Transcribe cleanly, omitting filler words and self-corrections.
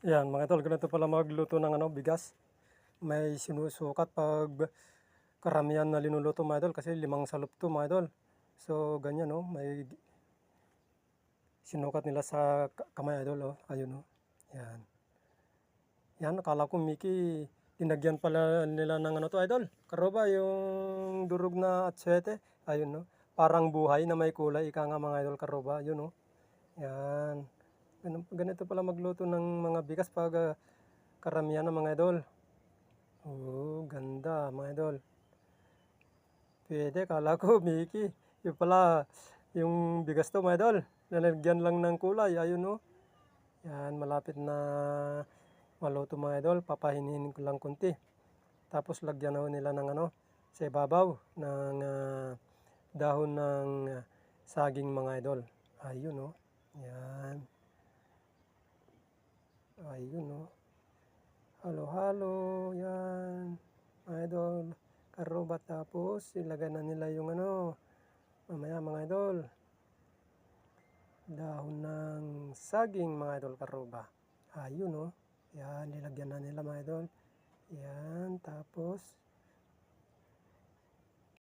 Yan mga idol, ganito pala magluto ng bigas. May sinusukat pag karamihan na linuluto mga idol kasi 5 salop to mga idol. So ganyan may sinukat nila sa kamay idol ayun Yan. Yan, akala ko Mickey, dinagyan pala nila ng to idol. Karoba yung durog na atsete. Ayun parang buhay na may kulay, ika nga mga idol karoba, yun Yan. Ganito pala magluto ng mga bigas pag karamihan ng mga idol. Ganda mga idol. Pwede, kala ko Mickey. Yung pala, yung bigas to mga idol. Lalagyan lang ng kulay, ayun Yan, malapit na maluto mga idol. Papahinin ko lang konti. Tapos lagyan nila ng sa ibabaw ng dahon ng saging mga idol. Ayun Yan. Ayun halo-halo, yan, mga idol, karoba. Tapos ilagay na nila yung mamaya mga idol, dahon ng saging mga idol karoba. Ayun yan, nilagyan na nila mga idol. Yan, tapos